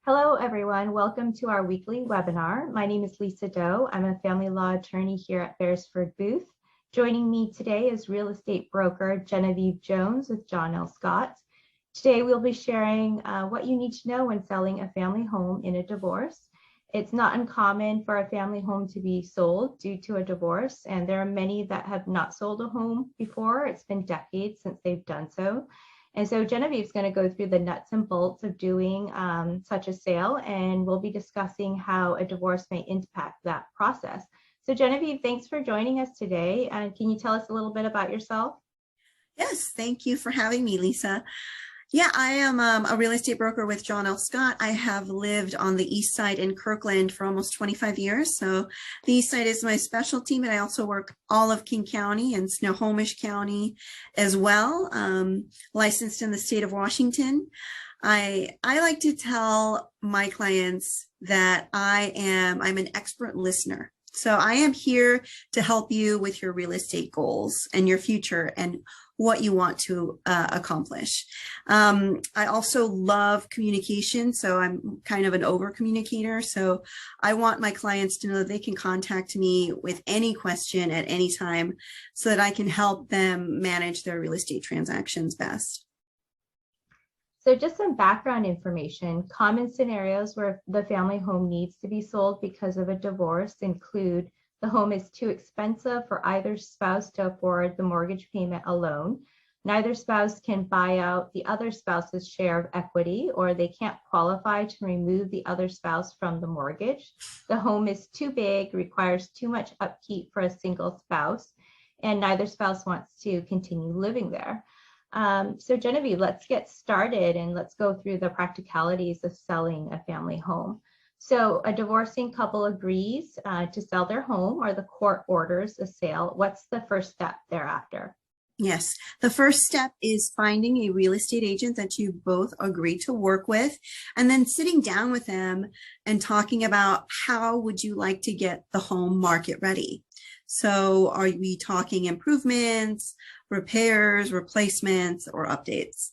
Hello, everyone. Welcome to our weekly webinar. My name is Lisa Doe. I'm a family law attorney here at Beresford Booth. Joining me today is real estate broker Genevieve Jones with John L. Scott. Today, we'll be sharing what you need to know when selling a family home in a divorce. It's not uncommon for a family home to be sold due to a divorce, and there are many that have not sold a home before. It's been decades since they've done so. And so Genevieve's going to go through the nuts and bolts of doing such a sale, and we'll be discussing how a divorce may impact that process. So Genevieve, thanks for joining us today. And can you tell us a little bit about yourself? Yes, thank you for having me, Lisa. Yeah, I am a real estate broker with John L. Scott. I have lived on the east side in Kirkland for almost 25 years. So the east side is my specialty, but I also work all of King County and Snohomish County as well, licensed in the state of Washington. I like to tell my clients that I'm an expert listener. So I am here to help you with your real estate goals and your future and what you want to accomplish. I also love communication, so I'm kind of an over communicator. So I want my clients to know that they can contact me with any question at any time so that I can help them manage their real estate transactions best. So just some background information. Common scenarios where the family home needs to be sold because of a divorce include the home is too expensive for either spouse to afford the mortgage payment alone. Neither spouse can buy out the other spouse's share of equity, or they can't qualify to remove the other spouse from the mortgage. The home is too big, requires too much upkeep for a single spouse, and neither spouse wants to continue living there. So Genevieve, let's get started and let's go through the practicalities of selling a family home. So a divorcing couple agrees to sell their home, or the court orders a sale. What's the first step thereafter? Yes, the first step is finding a real estate agent that you both agree to work with, and then sitting down with them and talking about how would you like to get the home market ready. So are we talking improvements, repairs, replacements, or updates?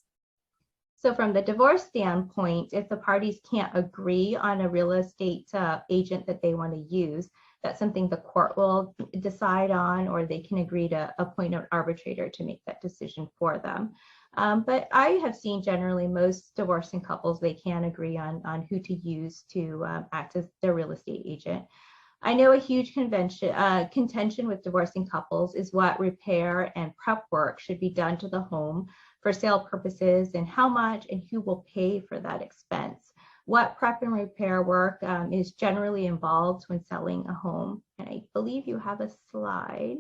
So from the divorce standpoint, if the parties can't agree on a real estate agent that they want to use, that's something the court will decide on, or they can agree to appoint an arbitrator to make that decision for them. But I have seen generally most divorcing couples, they can agree on who to use to act as their real estate agent. I know a huge contention with divorcing couples is what repair and prep work should be done to the home for sale purposes, and how much and who will pay for that expense. What prep and repair work is generally involved when selling a home. And I believe you have a slide.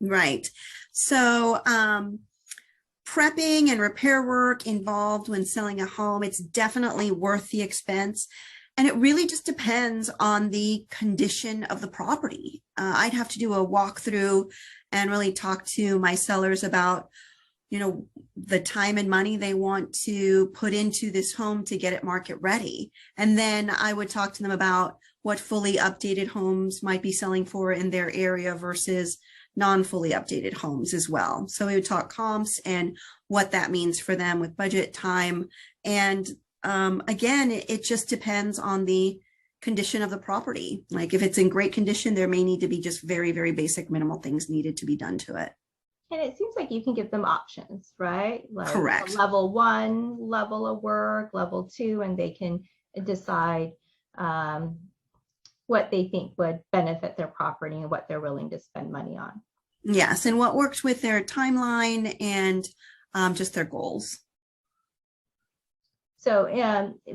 Right. So prepping and repair work involved when selling a home, it's definitely worth the expense. And it really just depends on the condition of the property. I'd have to do a walkthrough and really talk to my sellers about, the time and money they want to put into this home to get it market ready. And then I would talk to them about what fully updated homes might be selling for in their area versus non-fully updated homes as well. So we would talk comps and what that means for them with budget, time, and again, it just depends on the condition of the property. Like if it's in great condition, there may need to be just very, very basic minimal things needed to be done to it. And it seems like you can give them options, right? Like Correct. Level 1 level of work, level 2, and they can decide what they think would benefit their property and what they're willing to spend money on. Yes, and what works with their timeline and just their goals. So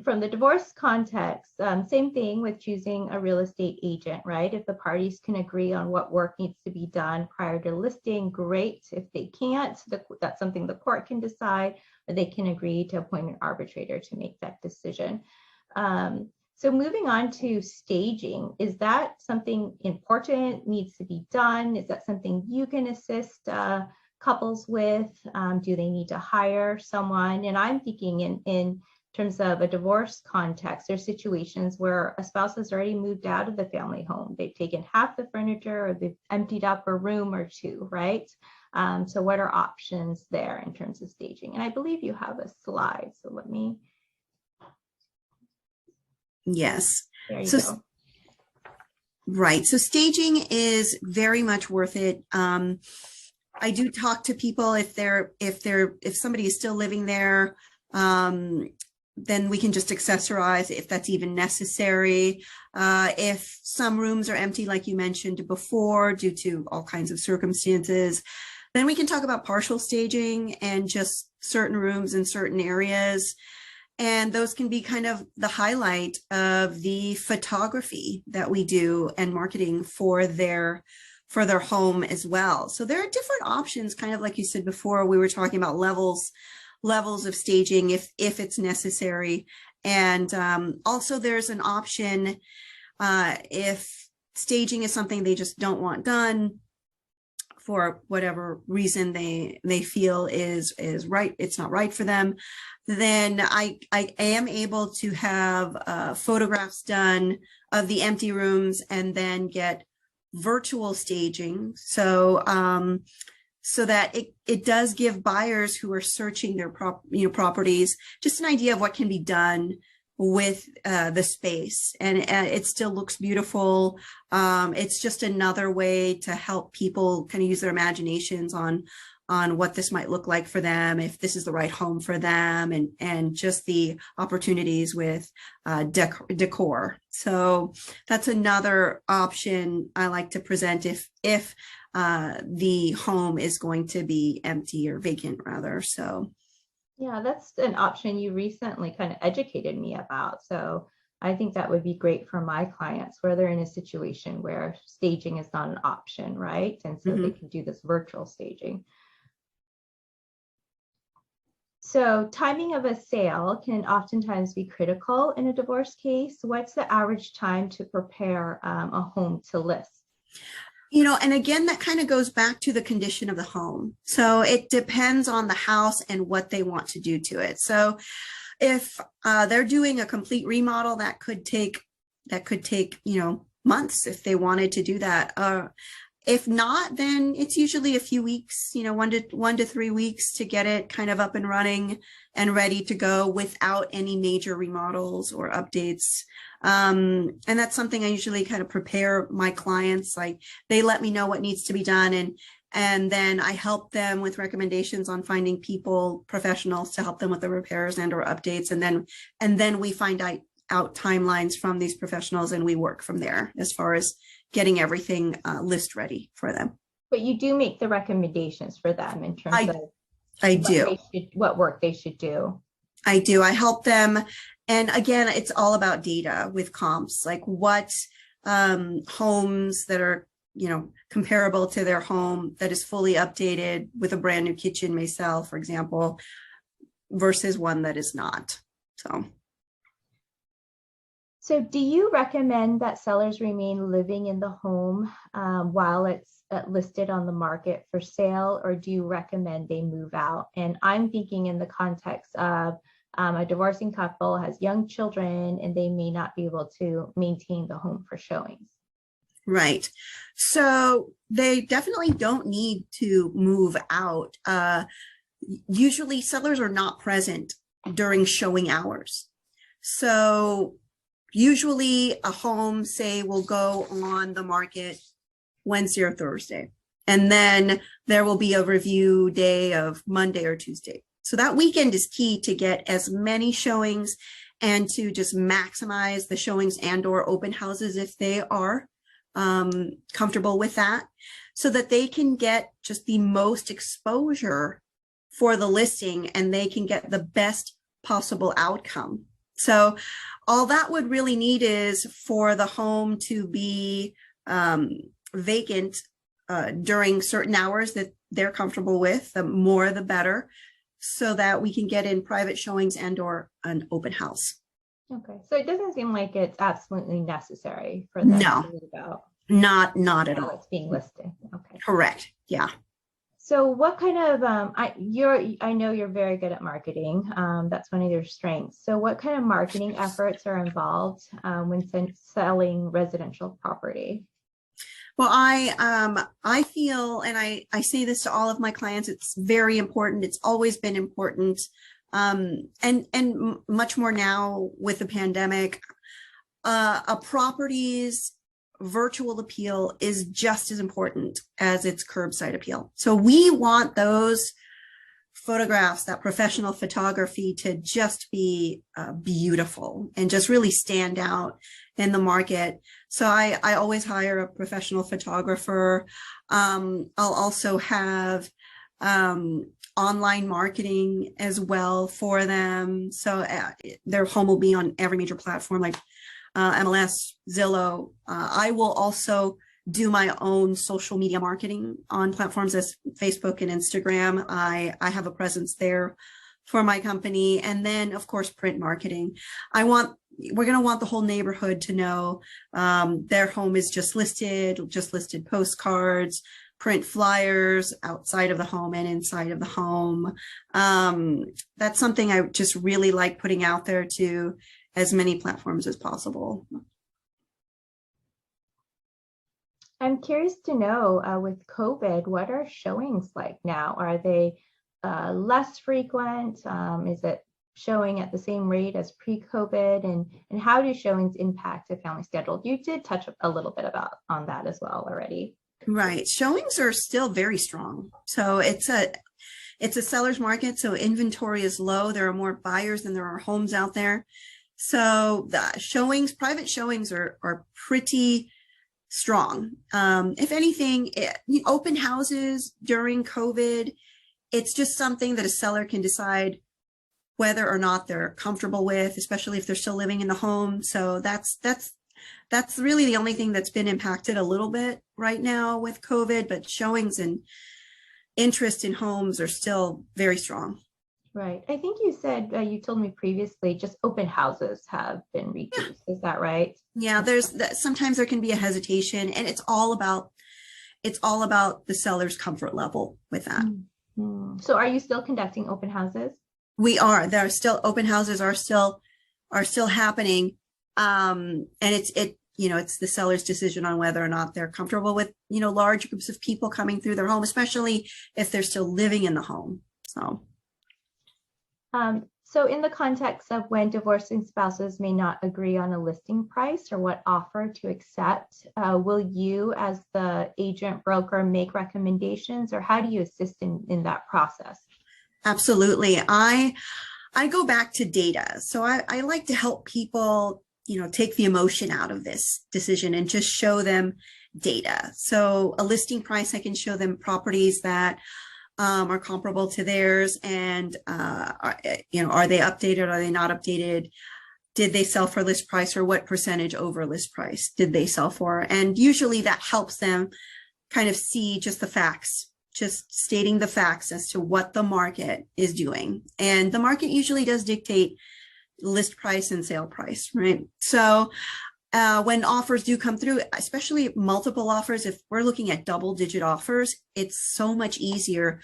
from the divorce context, same thing with choosing a real estate agent, right? If the parties can agree on what work needs to be done prior to listing, great. If they can't, that's something the court can decide, or they can agree to appoint an arbitrator to make that decision. So moving on to staging, is that something important, needs to be done? Is that something you can assist couples with? Do they need to hire someone? And I'm thinking in terms of a divorce context, there's situations where a spouse has already moved out of the family home. They've taken half the furniture or they've emptied out a room or two, right? So what are options there in terms of staging? And I believe you have a slide. So let me. Yes. There you So, go. right. So staging is very much worth it. I do talk to people if somebody is still living there, then we can just accessorize if that's even necessary. If some rooms are empty, like you mentioned before, due to all kinds of circumstances, then we can talk about partial staging and just certain rooms in certain areas. And those can be kind of the highlight of the photography that we do and marketing for their home as well. So there are different options, kind of like you said before, we were talking about levels of staging if it's necessary. And also there's an option if staging is something they just don't want done for whatever reason they feel is right, it's not right for them, then I am able to have photographs done of the empty rooms and then get virtual staging. So so that it does give buyers who are searching their properties just an idea of what can be done with the space, and it still looks beautiful. It's just another way to help people kind of use their imaginations on what this might look like for them, if this is the right home for them, and just the opportunities with decor. So that's another option I like to present if the home is going to be empty or vacant rather. So yeah, that's an option you recently kind of educated me about. So I think that would be great for my clients where they're in a situation where staging is not an option, right? And so they can do this virtual staging. So timing of a sale can oftentimes be critical in a divorce case. What's the average time to prepare a home to list? And again, that kind of goes back to the condition of the home. So it depends on the house and what they want to do to it. So if they're doing a complete remodel, that could take months if they wanted to do that. If not, then it's usually a few weeks, 1 to 3 weeks to get it kind of up and running and ready to go without any major remodels or updates. And that's something I usually kind of prepare my clients, like they let me know what needs to be done. And then I help them with recommendations on finding professionals to help them with the repairs and or updates. And then we find out timelines from these professionals and we work from there as far as getting everything list ready for them. But you do make the recommendations for them in terms of I do. What work they should do. I do. I help them. And again, it's all about data with comps, like what homes that are, comparable to their home that is fully updated with a brand new kitchen may sell, for example, versus one that is not. So do you recommend that sellers remain living in the home while it's listed on the market for sale, or do you recommend they move out? And I'm thinking in the context of a divorcing couple has young children and they may not be able to maintain the home for showings. Right. So they definitely don't need to move out. Usually sellers are not present during showing hours. So usually a home, say, will go on the market Wednesday or Thursday, and then there will be a review day of Monday or Tuesday. So that weekend is key to get as many showings and to just maximize the showings and or open houses if they are comfortable with that, so that they can get just the most exposure for the listing and they can get the best possible outcome. So all that would really need is for the home to be vacant during certain hours that they're comfortable with. The more the better, so that we can get in private showings and or an open house. Okay, so it doesn't seem like it's absolutely necessary for them to move out. Not at all. It's being listed. Okay. Correct. Yeah. So what kind of I know you're very good at marketing. That's one of your strengths. So what kind of marketing efforts are involved when selling residential property? Well, I feel, and I say this to all of my clients, it's very important. It's always been important. And much more now with the pandemic. A property's virtual appeal is just as important as its curbside appeal. So we want those photographs, that professional photography, to just be beautiful and just really stand out in the market. So I always hire a professional photographer. I'll also have online marketing as well for them. So their home will be on every major platform like MLS, Zillow. I will also do my own social media marketing on platforms as Facebook and Instagram. I have a presence there for my company. And then, of course, print marketing. We're going to want the whole neighborhood to know their home is just listed postcards, print flyers outside of the home and inside of the home. That's something I just really like putting out there to as many platforms as possible. I'm curious to know with COVID, what are showings like now? Are they less frequent? Is it showing at the same rate as pre-COVID? And how do showings impact a family schedule? You did touch a little bit on that as well already. Right. Showings are still very strong. So it's a seller's market. So inventory is low. There are more buyers than there are homes out there. So the private showings are pretty strong. If anything, open houses during COVID, it's just something that a seller can decide whether or not they're comfortable with, especially if they're still living in the home. So that's really the only thing that's been impacted a little bit right now with COVID, but showings and interest in homes are still very strong. Right. I think you said, you told me previously, just open houses have been reduced. Yeah. Is that right? Yeah, sometimes there can be a hesitation, and it's all about the seller's comfort level with that. Mm-hmm. So are you still conducting open houses? We are. There are still open houses are still happening. And it's the seller's decision on whether or not they're comfortable with, large groups of people coming through their home, especially if they're still living in the home. So in the context of when divorcing spouses may not agree on a listing price or what offer to accept, will you as the agent broker make recommendations, or how do you assist in that process? Absolutely. I go back to data. So I like to help people, take the emotion out of this decision and just show them data. So a listing price, I can show them properties that are comparable to theirs, and are they updated? Are they not updated? Did they sell for list price, or what percentage over list price did they sell for? And usually that helps them kind of see just the facts, just stating the facts as to what the market is doing. And the market usually does dictate list price and sale price, right? So when offers do come through, especially multiple offers, if we're looking at double-digit offers, it's so much easier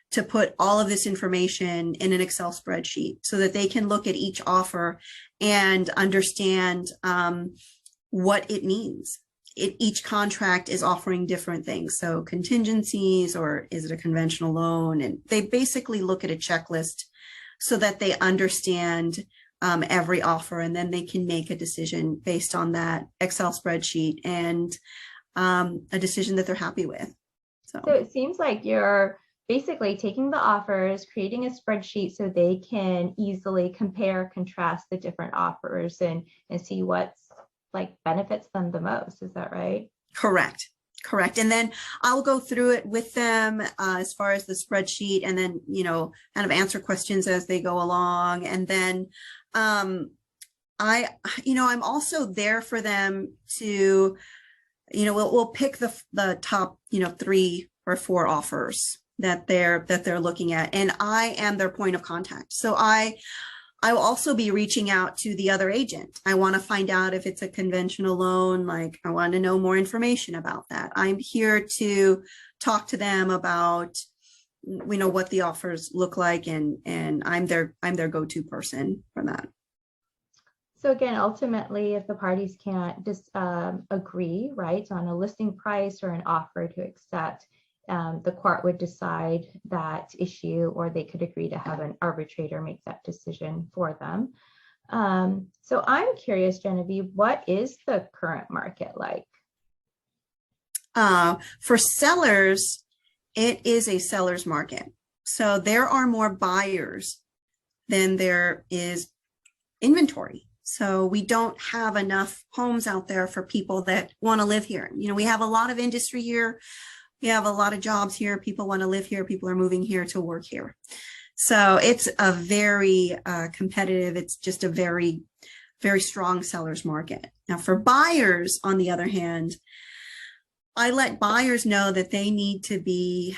to put all of this information in an Excel spreadsheet so that they can look at each offer and understand what it means. Each contract is offering different things. So contingencies, or is it a conventional loan? And they basically look at a checklist so that they understand every offer, and then they can make a decision based on that Excel spreadsheet and a decision that they're happy with. So it seems like you're basically taking the offers, creating a spreadsheet so they can easily compare, contrast the different offers and see what's benefits them the most. Is that right? Correct. And then I'll go through it with them as far as the spreadsheet, and then, kind of answer questions as they go along. And then I'm also there for them to, we'll pick the top, 3 or 4 offers that they're looking at. And I am their point of contact. So I will also be reaching out to the other agent. I want to find out if it's a conventional loan. I want to know more information about that. I'm here to talk to them about, we know what the offers look like, and I'm their go-to person for that. So again, ultimately, if the parties can't just agree, right, on a listing price or an offer to accept, the court would decide that issue, or they could agree to have an arbitrator make that decision for them. So I'm curious, Genevieve, what is the current market like? For sellers, it is a seller's market. So there are more buyers than there is inventory. So we don't have enough homes out there for people that want to live here. You know, we have a lot of industry here. We have a lot of jobs here. People want to live here. People are moving here to work here. So it's a very competitive, it's just a very, very strong seller's market. Now for buyers, on the other hand, I let buyers know that they need to be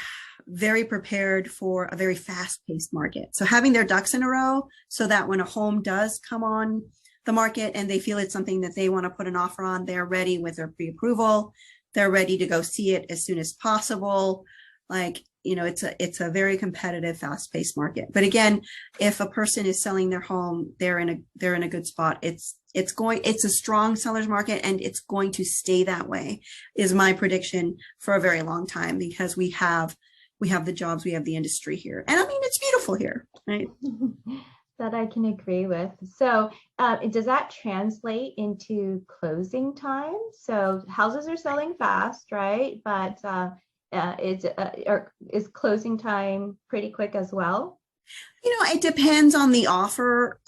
very prepared for a very fast-paced market. So having their ducks in a row so that when a home does come on the market and they feel it's something that they want to put an offer on, they're ready with their pre-approval. They're ready to go see it as soon as possible. Like, you know, it's a very competitive, fast-paced market. But again, if a person is selling their home, they're in a good spot. It's a strong seller's market, and it's going to stay that way, is my prediction, for a very long time, because we have the jobs, we have the industry here. And I mean, it's beautiful here, right? That I can agree with. So does that translate into closing time? So houses are selling fast, right? But is closing time pretty quick as well? You know, it depends on the offer.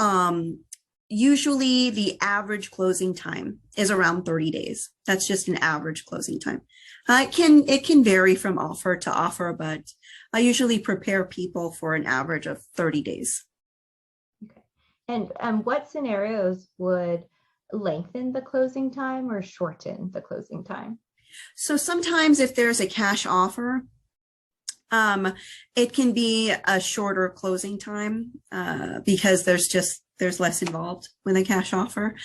Usually the average closing time is around 30 days. That's just an average closing time. It can vary from offer to offer, but I usually prepare people for an average of 30 days. Okay. And what scenarios would lengthen the closing time or shorten the closing time? So sometimes if there's a cash offer, it can be a shorter closing time because there's less involved with a cash offer.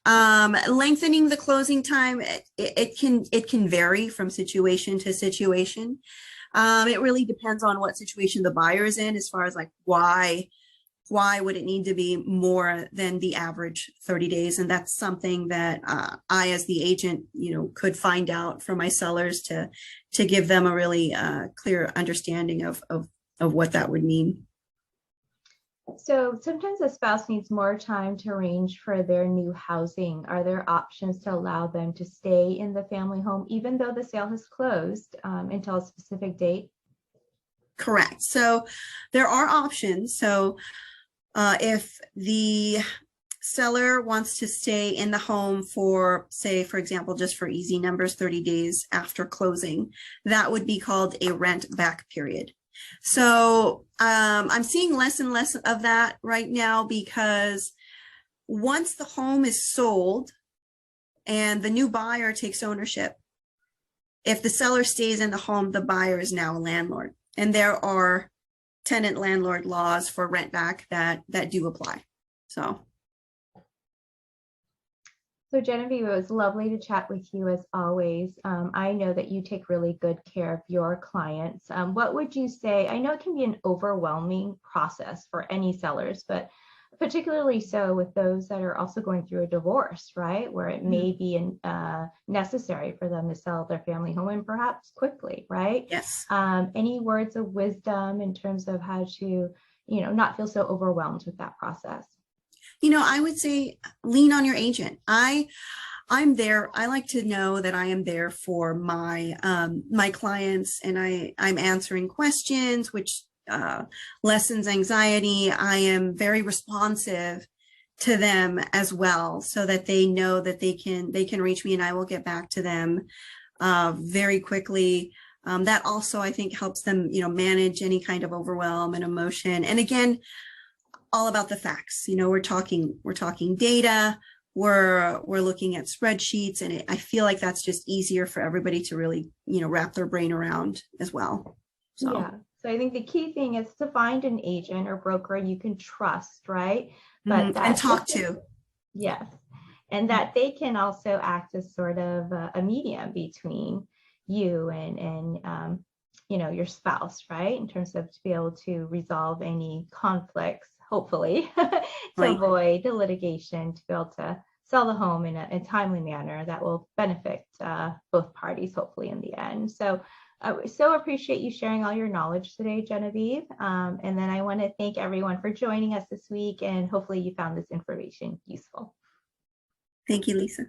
Lengthening the closing time, it can vary from situation to situation. It really depends on what situation the buyer is in, as far as like why would it need to be more than the average 30 days? And that's something that I, as the agent, you know, could find out from my sellers to give them a really clear understanding of what that would mean. So sometimes a spouse needs more time to arrange for their new housing. Are there options to allow them to stay in the family home, even though the sale has closed until a specific date? Correct. So there are options. So if the seller wants to stay in the home for, say, for example, just for easy numbers, 30 days after closing, that would be called a rent back period. So I'm seeing less and less of that right now, because once the home is sold and the new buyer takes ownership, if the seller stays in the home, the buyer is now a landlord. And there are tenant landlord laws for rent back that do apply. So Genevieve, it was lovely to chat with you as always. I know that you take really good care of your clients. What would you say? I know it can be an overwhelming process for any sellers, but particularly so with those that are also going through a divorce, right? Where it may be necessary for them to sell their family home, and perhaps quickly, right? yes. Any words of wisdom in terms of how to, you know, not feel so overwhelmed with that process? You know, I would say lean on your agent. I'm there. I like to know that I am there for my my clients, and I'm answering questions, which lessens anxiety. I am very responsive to them as well, so that they know that they can reach me, and I will get back to them very quickly. That also, I think, helps them, you know, manage any kind of overwhelm and emotion. And again, all about the facts. You know, we're talking data. We're looking at spreadsheets, and I feel like that's just easier for everybody to really, you know, wrap their brain around as well. So. Yeah. So I think the key thing is to find an agent or broker you can trust, right? But and talk to. Yes. And that they can also act as sort of a medium between you and your spouse, right? In terms of to be able to resolve any conflicts, hopefully, to Right. avoid the litigation, to be able to sell the home in a timely manner that will benefit both parties, hopefully, in the end. So I so appreciate you sharing all your knowledge today, Genevieve. And then I want to thank everyone for joining us this week, and hopefully you found this information useful. Thank you, Lisa.